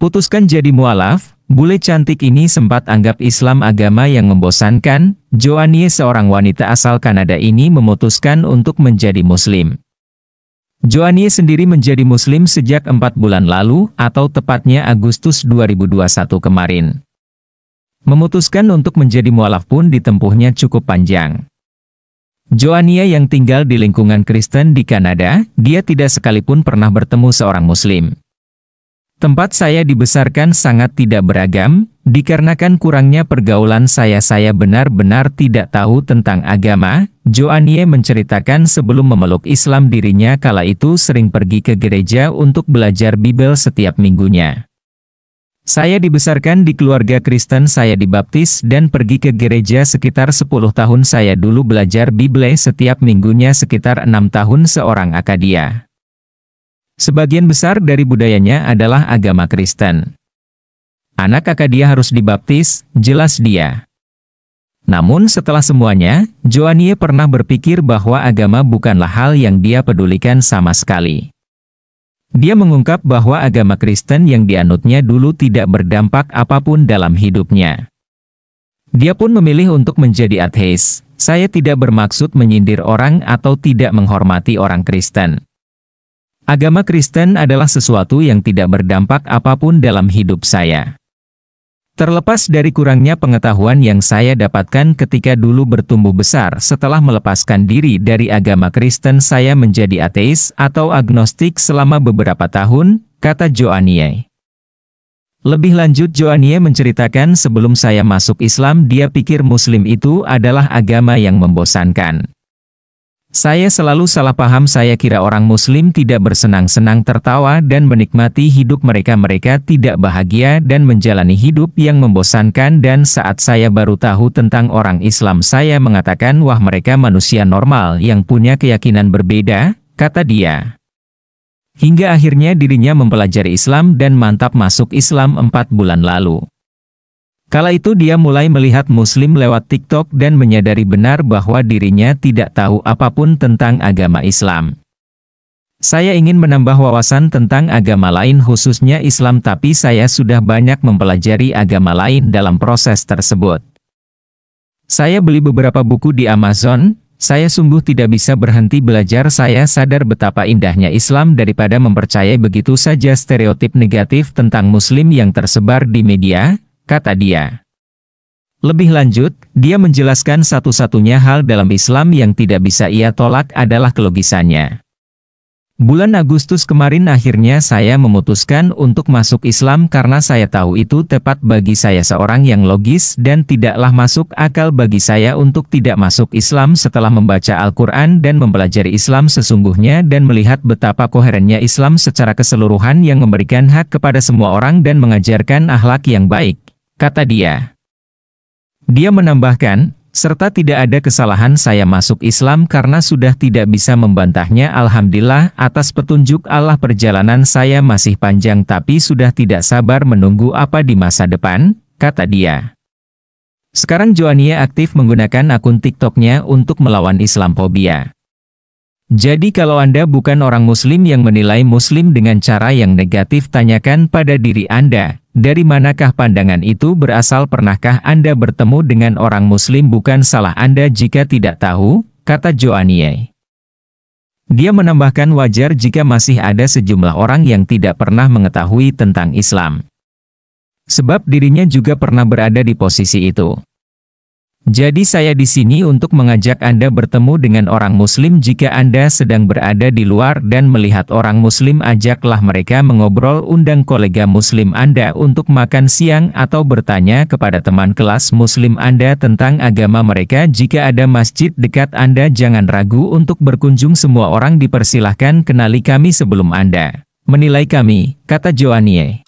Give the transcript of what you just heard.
Putuskan jadi mualaf. Bule cantik ini sempat anggap Islam agama yang membosankan. Joanie, seorang wanita asal Kanada ini, memutuskan untuk menjadi Muslim. Joanie sendiri menjadi Muslim sejak 4 bulan lalu, atau tepatnya Agustus 2021 kemarin. Memutuskan untuk menjadi mualaf pun ditempuhnya cukup panjang. Joanie yang tinggal di lingkungan Kristen di Kanada, dia tidak sekalipun pernah bertemu seorang Muslim. Tempat saya dibesarkan sangat tidak beragam, dikarenakan kurangnya pergaulan saya benar-benar tidak tahu tentang agama. Joanie menceritakan sebelum memeluk Islam dirinya kala itu sering pergi ke gereja untuk belajar Bible setiap minggunya. Saya dibesarkan di keluarga Kristen, saya dibaptis dan pergi ke gereja sekitar 10 tahun. Saya dulu belajar Bible setiap minggunya sekitar 6 tahun seorang akadia. Sebagian besar dari budayanya adalah agama Kristen. Anak akadia harus dibaptis, jelas dia. Namun setelah semuanya, Joanie pernah berpikir bahwa agama bukanlah hal yang dia pedulikan sama sekali. Dia mengungkap bahwa agama Kristen yang dianutnya dulu tidak berdampak apapun dalam hidupnya. Dia pun memilih untuk menjadi ateis. Saya tidak bermaksud menyindir orang atau tidak menghormati orang Kristen. Agama Kristen adalah sesuatu yang tidak berdampak apapun dalam hidup saya. Terlepas dari kurangnya pengetahuan yang saya dapatkan ketika dulu bertumbuh besar setelah melepaskan diri dari agama Kristen, saya menjadi ateis atau agnostik selama beberapa tahun, kata Joanie. Lebih lanjut, Joanie menceritakan sebelum saya masuk Islam dia pikir Muslim itu adalah agama yang membosankan. Saya selalu salah paham, saya kira orang Muslim tidak bersenang-senang, tertawa dan menikmati hidup mereka. Mereka tidak bahagia dan menjalani hidup yang membosankan, dan saat saya baru tahu tentang orang Islam saya mengatakan wah mereka manusia normal yang punya keyakinan berbeda, kata dia. Hingga akhirnya dirinya mempelajari Islam dan mantap masuk Islam 4 bulan lalu. Kala itu dia mulai melihat Muslim lewat TikTok dan menyadari benar bahwa dirinya tidak tahu apapun tentang agama Islam. Saya ingin menambah wawasan tentang agama lain khususnya Islam, tapi saya sudah banyak mempelajari agama lain dalam proses tersebut. Saya beli beberapa buku di Amazon, saya sungguh tidak bisa berhenti belajar. Saya sadar betapa indahnya Islam daripada mempercayai begitu saja stereotip negatif tentang Muslim yang tersebar di media, kata dia. Lebih lanjut, dia menjelaskan satu-satunya hal dalam Islam yang tidak bisa ia tolak adalah kelogisannya. Bulan Agustus kemarin akhirnya saya memutuskan untuk masuk Islam karena saya tahu itu tepat bagi saya, seorang yang logis, dan tidaklah masuk akal bagi saya untuk tidak masuk Islam setelah membaca Al-Quran dan mempelajari Islam sesungguhnya dan melihat betapa koherennya Islam secara keseluruhan yang memberikan hak kepada semua orang dan mengajarkan akhlak yang baik, kata dia. Dia menambahkan, serta tidak ada kesalahan saya masuk Islam karena sudah tidak bisa membantahnya. Alhamdulillah atas petunjuk Allah, perjalanan saya masih panjang tapi sudah tidak sabar menunggu apa di masa depan, kata dia. Sekarang Joanie aktif menggunakan akun TikToknya untuk melawan Islamophobia. Jadi kalau Anda bukan orang Muslim yang menilai Muslim dengan cara yang negatif, tanyakan pada diri Anda, dari manakah pandangan itu berasal? Pernahkah Anda bertemu dengan orang Muslim? Bukan salah Anda jika tidak tahu, kata Joanie. Dia menambahkan wajar jika masih ada sejumlah orang yang tidak pernah mengetahui tentang Islam. Sebab dirinya juga pernah berada di posisi itu. Jadi saya di sini untuk mengajak Anda bertemu dengan orang Muslim. Jika Anda sedang berada di luar dan melihat orang Muslim, ajaklah mereka mengobrol, undang kolega Muslim Anda untuk makan siang atau bertanya kepada teman kelas Muslim Anda tentang agama mereka. Jika ada masjid dekat Anda, jangan ragu untuk berkunjung. Semua orang dipersilahkan, kenali kami sebelum Anda menilai kami, kata Joanie.